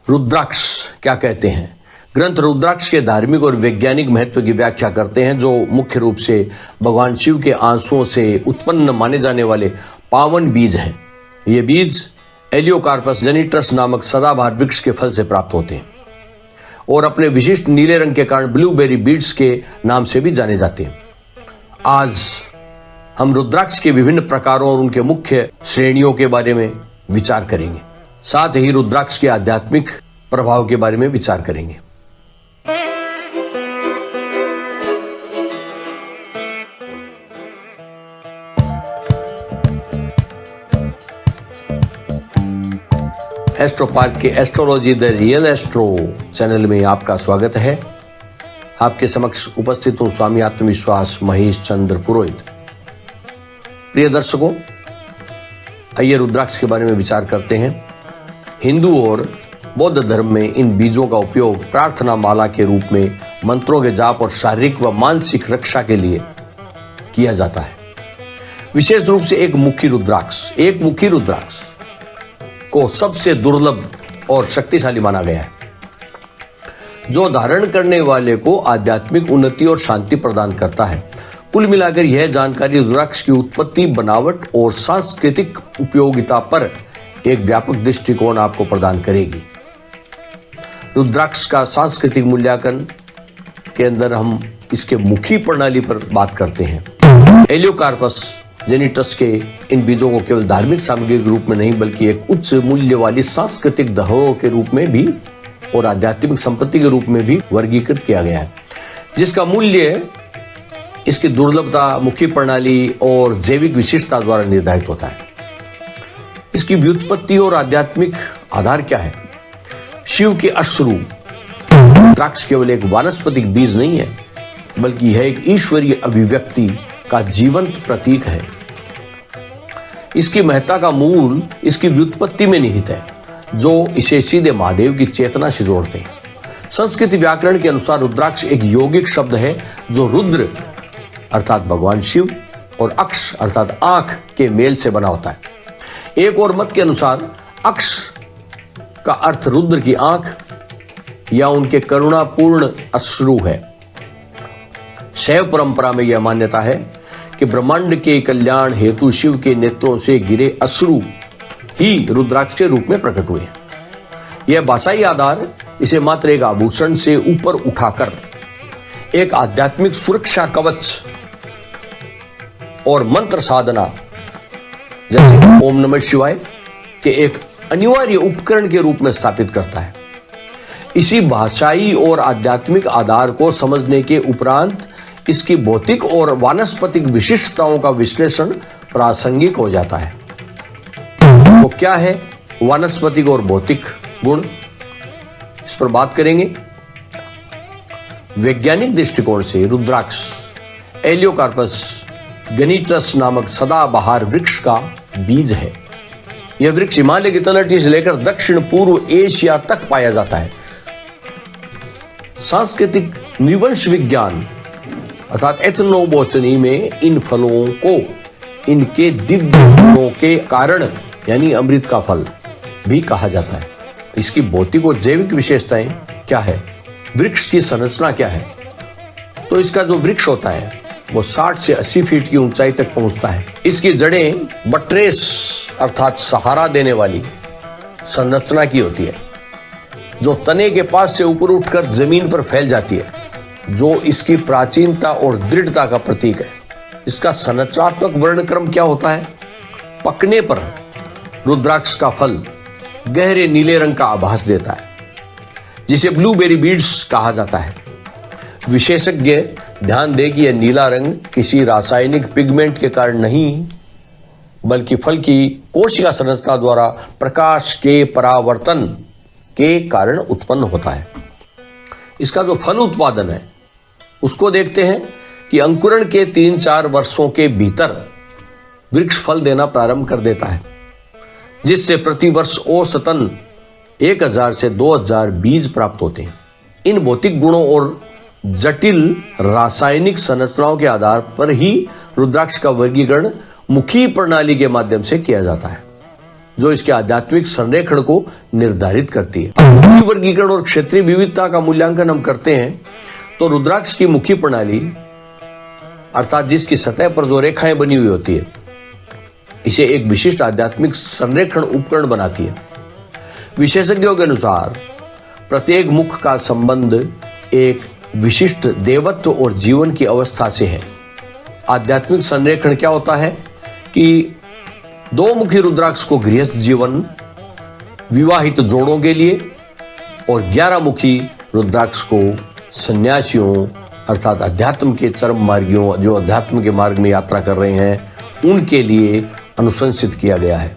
रुद्राक्ष क्या कहते हैं? ग्रंथ रुद्राक्ष के धार्मिक और वैज्ञानिक महत्व की व्याख्या करते हैं, जो मुख्य रूप से भगवान शिव के आंसुओं से उत्पन्न माने जाने वाले पावन बीज हैं। ये बीज एलियोकार्पस जेनिट्रस नामक सदाबहार वृक्ष के फल से प्राप्त होते हैं और अपने विशिष्ट नीले रंग के कारण ब्लूबेरी बीड्स के नाम से भी जाने जाते हैं। आज हम रुद्राक्ष के विभिन्न प्रकारों और उनके मुख्य श्रेणियों के बारे में विचार करेंगे। साथ ही रुद्राक्ष के आध्यात्मिक प्रभाव के बारे में विचार करेंगे। एस्ट्रो पार्क के astrology the real astro channel में आपका स्वागत है। आपके समक्ष उपस्थित हूं स्वामी आत्मविश्वास महेश चंद्र पुरोहित। प्रिय दर्शकों, आइए रुद्राक्ष के बारे में विचार करते हैं। हिंदू और बौद्ध धर्म में इन बीजों का उपयोग प्रार्थना माला के रूप में मंत्रों के जाप और शारीरिक व मानसिक रक्षा के लिए किया जाता है। विशेष रूप से एक मुखी रुद्राक्ष को सबसे दुर्लभ और शक्तिशाली माना गया है, जो धारण करने वाले को आध्यात्मिक उन्नति और शांति प्रदान करता है। कुल मिलाकर यह जानकारी रुद्राक्ष की उत्पत्ति, बनावट और सांस्कृतिक उपयोगिता पर एक व्यापक दृष्टिकोण आपको प्रदान करेगी। रुद्राक्ष का सांस्कृतिक मूल्यांकन के अंदर हम इसके मुखी प्रणाली पर बात करते हैं। एलियोकार्पस जेनिट्रस के इन बीजों को केवल धार्मिक सामग्री के रूप में नहीं, बल्कि एक उच्च मूल्य वाली सांस्कृतिक धरोहर के रूप में भी और आध्यात्मिक संपत्ति के रूप में भी वर्गीकृत किया गया है, जिसका मूल्य इसकी दुर्लभता, मुखी प्रणाली और जैविक विशिष्टता द्वारा निर्धारित होता है। इसकी व्युत्पत्ति और आध्यात्मिक आधार क्या है? शिव के अश्रु। रुद्राक्ष केवल एक वानस्पतिक बीज नहीं है, बल्कि यह एक ईश्वरीय अभिव्यक्ति का जीवंत प्रतीक है। इसकी महत्ता का मूल इसकी व्युत्पत्ति में निहित है, जो इसे सीधे महादेव की चेतना से जोड़ते हैं। संस्कृत व्याकरण के अनुसार रुद्राक्ष एक यौगिक शब्द है, जो रुद्र अर्थात भगवान शिव और अक्ष अर्थात आंख के मेल से बना होता है। एक और मत के अनुसार अक्ष का अर्थ रुद्र की आंख या उनके करुणापूर्ण अश्रु है। शैव परंपरा में यह मान्यता है कि ब्रह्मांड के कल्याण हेतु शिव के नेत्रों से गिरे अश्रु ही रुद्राक्ष के रूप में प्रकट हुए हैं। यह भाषाई आधार इसे मात्र एक आभूषण से ऊपर उठाकर एक आध्यात्मिक सुरक्षा कवच और मंत्र साधना जैसे ओम नमः शिवाय के एक अनिवार्य उपकरण के रूप में स्थापित करता है। इसी भाषाई और आध्यात्मिक आधार को समझने के उपरांत इसकी भौतिक और वानस्पतिक विशिष्टताओं का विश्लेषण प्रासंगिक हो जाता है। तो क्या है वानस्पतिक और भौतिक गुण, इस पर बात करेंगे। वैज्ञानिक दृष्टिकोण से रुद्राक्ष एलियोकार्पस जेनिट्रस नामक सदाबहार वृक्ष का बीज है। यह वृक्ष हिमालय की तलहटी से लेकर दक्षिण पूर्व एशिया तक पाया जाता है। सांस्कृतिक नृवंश विज्ञान अर्थात एथनोबोटनी में इन फलों को इनके दिव्य गुणों के कारण यानी अमृत का फल भी कहा जाता है। इसकी भौतिक और जैविक विशेषताएं क्या है? वृक्ष की संरचना क्या है? तो इसका जो वृक्ष होता है वो 60 से 80 फीट की ऊंचाई तक पहुंचता है। इसकी जड़ें बट्रेस अर्थात सहारा देने वाली संरचना की होती है, जो तने के पास से ऊपर उठकर जमीन पर फैल जाती है, जो इसकी प्राचीनता और दृढ़ता का प्रतीक है। इसका संरचनात्मक वर्णक्रम क्या होता है? पकने पर रुद्राक्ष का फल गहरे नीले रंग का आभास देता है, जिसे ब्लूबेरी बीड्स कहा जाता है। विशेषज्ञ ध्यान दें कि यह नीला रंग किसी रासायनिक पिगमेंट के कारण नहीं, बल्कि फल की कोशिका संरचना द्वारा प्रकाश के परावर्तन के कारण उत्पन्न होता है। इसका जो फल उत्पादन है उसको देखते हैं कि अंकुरण के 3-4 वर्षों के भीतर वृक्ष फल देना प्रारंभ कर देता है, जिससे प्रति वर्ष औसतन 1000 से 2000 बीज प्राप्त होते हैं। इन भौतिक गुणों और जटिल रासायनिक संरचनाओं के आधार पर ही रुद्राक्ष का वर्गीकरण मुखी प्रणाली के माध्यम से किया जाता है। जो इसके आध्यात्मिक संरेखण को निर्धारित करती है। मुखी वर्गीकरण और क्षेत्रीय विविधता का मूल्यांकन हम करते हैं तो रुद्राक्ष की मुखी प्रणाली अर्थात जिसकी सतह पर जो रेखाएं बनी हुई होती है, इसे एक विशिष्ट आध्यात्मिक संरेखण उपकरण बनाती है। विशेषज्ञों के अनुसार प्रत्येक मुख का संबंध एक विशिष्ट देवत्व और जीवन की अवस्था से है। आध्यात्मिक संरेखण क्या होता है कि दो मुखी रुद्राक्ष को गृहस्थ जीवन, विवाहित जोड़ों के लिए और 11 मुखी रुद्राक्ष को सन्यासियों अर्थात अध्यात्म के चरम मार्गियों जो अध्यात्म के मार्ग में यात्रा कर रहे हैं उनके लिए अनुशंसित किया गया है।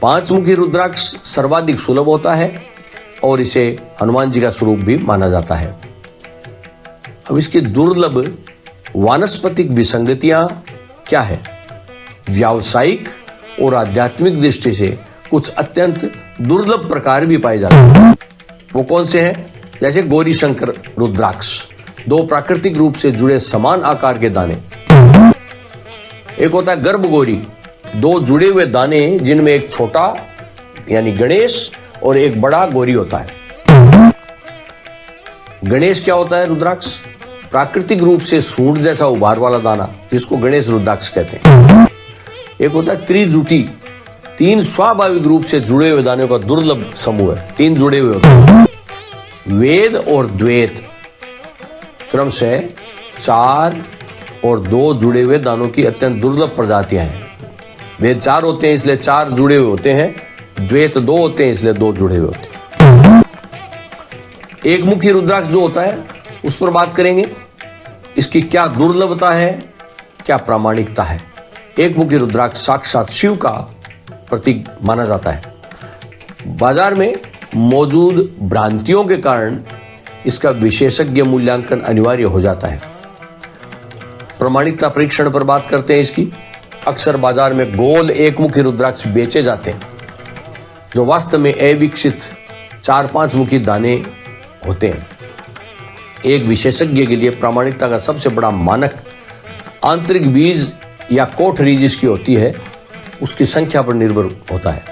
5 मुखी रुद्राक्ष सर्वाधिक सुलभ होता है और इसे हनुमान जी का स्वरूप भी माना जाता है। अब इसकी दुर्लभ वानस्पतिक विसंगतियां क्या है? व्यावसायिक और आध्यात्मिक दृष्टि से कुछ अत्यंत दुर्लभ प्रकार भी पाए जाते हैं। वो कौन से हैं? जैसे गौरी शंकर रुद्राक्ष, 2 प्राकृतिक रूप से जुड़े समान आकार के दाने। एक होता है गर्भ गौरी, 2 जुड़े हुए दाने जिनमें एक छोटा यानी गणेश और एक बड़ा गौरी होता है। गणेश क्या होता है? रुद्राक्ष प्राकृतिक रूप से सूंड जैसा उभार वाला दाना जिसको गणेश रुद्राक्ष कहते हैं। एक होता है त्रिजुटी, 3 स्वाभाविक रूप से जुड़े हुए दानों का दुर्लभ समूह है। 3 जुड़े हुए होते हैं। वेद और द्वैत क्रम से 4 और 2 जुड़े हुए दानों की अत्यंत दुर्लभ प्रजातियां हैं। वेद 4 होते हैं इसलिए 4 जुड़े हुए होते हैं, द्वैत 2 होते हैं इसलिए 2 जुड़े हुए होते हैं। एक मुखी रुद्राक्ष जो होता है उस पर बात करेंगे। इसकी क्या दुर्लभता है, क्या प्रामाणिकता है? एक मुखी रुद्राक्ष साक्षात शिव का प्रतीक माना जाता है। बाजार में मौजूद भ्रांतियों के कारण इसका विशेषज्ञ मूल्यांकन अनिवार्य हो जाता है। प्रामाणिकता परीक्षण पर बात करते हैं इसकी। अक्सर बाजार में गोल एक मुखी रुद्राक्ष बेचे जाते हैं जो वास्तव में अविकसित 4-5 मुखी दाने होते हैं। एक विशेषज्ञ के लिए प्रामाणिकता का सबसे बड़ा मानक आंतरिक बीज या कोठरी जिसकी होती है उसकी संख्या पर निर्भर होता है।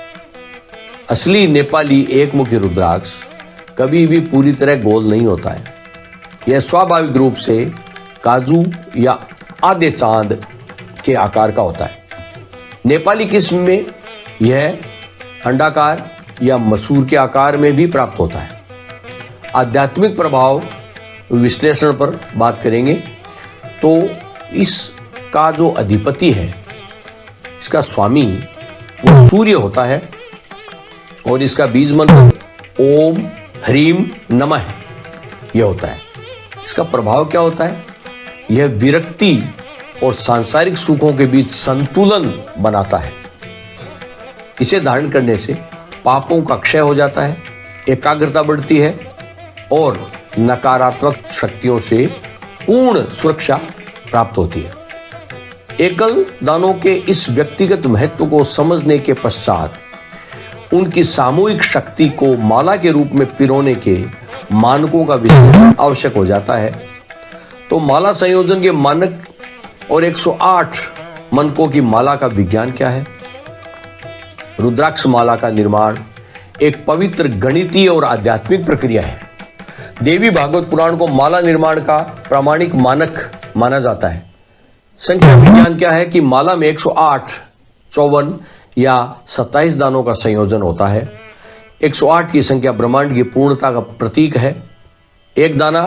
असली नेपाली एक मुखी रुद्राक्ष कभी भी पूरी तरह गोल नहीं होता है। यह स्वाभाविक रूप से काजू या आधे चांद के आकार का होता है। नेपाली किस्म में यह अंडाकार या मसूर के आकार में भी प्राप्त होता है। आध्यात्मिक प्रभाव विश्लेषण पर बात करेंगे तो इसका जो अधिपति है, इसका स्वामी वो सूर्य होता है और इसका बीज मंत्र ओम ह्रीम नमः यह होता है। इसका प्रभाव क्या होता है? यह विरक्ति और सांसारिक सुखों के बीच संतुलन बनाता है। इसे धारण करने से पापों का क्षय हो जाता है, एकाग्रता बढ़ती है और नकारात्मक शक्तियों से पूर्ण सुरक्षा प्राप्त होती है। एकल दानों के इस व्यक्तिगत महत्व को समझने के पश्चात उनकी सामूहिक शक्ति को माला के रूप में पिरोने के मानकों का विश्लेषण आवश्यक हो जाता है। तो माला संयोजन के मानक और 108 मनकों की माला का विज्ञान क्या है? रुद्राक्ष माला का निर्माण एक पवित्र गणितीय और आध्यात्मिक प्रक्रिया है। देवी भागवत पुराण को माला निर्माण का प्रामाणिक मानक माना जाता है। संख्या विज्ञान क्या है कि माला में 108, 54 या 27 दानों का संयोजन होता है। 108 की संख्या ब्रह्मांड की पूर्णता का प्रतीक है। एक दाना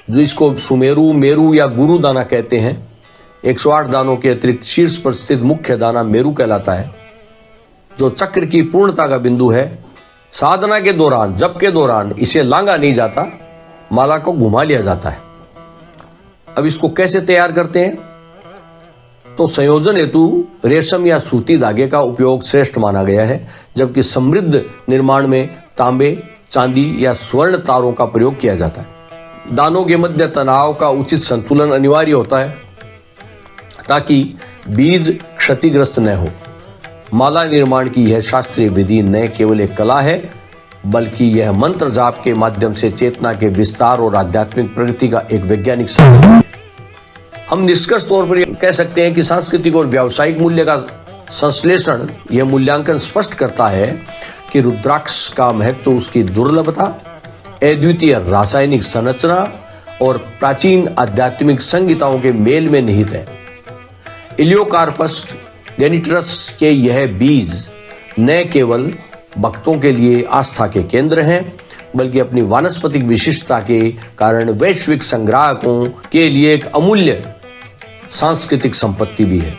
जो इसको सुमेरु, मेरु या गुरु दाना कहते हैं। 108 दानों के अतिरिक्त शीर्ष पर स्थित मुख्य दाना मेरु कहलाता है जो चक्र की पूर्णता का बिंदु है। साधना के दौरान, जप के दौरान इसे लांगा नहीं जाता, माला को घुमा लिया जाता है। अब इसको कैसे तैयार करते हैं? तो संयोजन हेतु रेशम या सूती धागे का उपयोग श्रेष्ठ माना गया है, जबकि समृद्ध निर्माण में तांबे, चांदी या स्वर्ण तारों का प्रयोग किया जाता है। दानों के मध्य तनाव का उचित संतुलन अनिवार्य होता है ताकि बीज क्षतिग्रस्त न हो। माला निर्माण की यह शास्त्रीय विधि न केवल एक कला है बल्कि यह मंत्र जाप के माध्यम से चेतना के विस्तार और आध्यात्मिक प्रगति का एक वैज्ञानिक साधन है। हम निष्कर्ष तौर पर कह सकते हैं कि सांस्कृतिक और व्यावसायिक मूल्य का संश्लेषण यह मूल्यांकन स्पष्ट करता है कि रुद्राक्ष का महत्व उसकी दुर्लभता, अद्वितीय रासायनिक संरचना और प्राचीन आध्यात्मिक संहिताओं के मेल में निहित है। इलियोकार्पस गैनिटरस के यह बीज न केवल भक्तों के लिए आस्था के केंद्र हैं, बल्कि अपनी वानस्पतिक विशिष्टता के कारण वैश्विक संग्राहकों के लिए एक अमूल्य सांस्कृतिक संपत्ति भी है।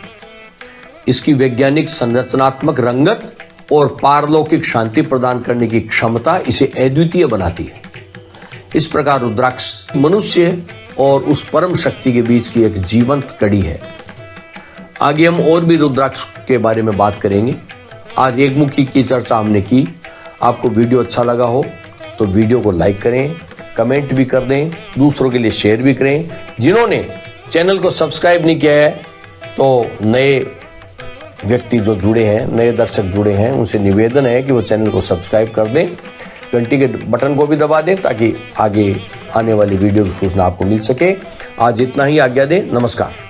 इसकी वैज्ञानिक संरचनात्मक रंगत और पारलौकिक शांति प्रदान करने की क्षमता इसे अद्वितीय बनाती है। इस प्रकार रुद्राक्ष मनुष्य और उस परम शक्ति के बीच की एक जीवंत कड़ी है। आगे हम और भी रुद्राक्ष के बारे में बात करेंगे। आज एक मुखी की चर्चा हमने की। आपको वीडियो अच्छा लगा हो तो वीडियो को लाइक करें, कमेंट भी कर दें, दूसरों के लिए शेयर भी करें। जिन्होंने चैनल को सब्सक्राइब नहीं किया है तो नए व्यक्ति जो जुड़े हैं, नए दर्शक जुड़े हैं, उनसे निवेदन है कि वो चैनल को सब्सक्राइब कर दें, घंटी के बटन को भी दबा दें ताकि आगे आने वाली वीडियो की सूचना आपको मिल सके। आज इतना ही, आज्ञा दें। नमस्कार।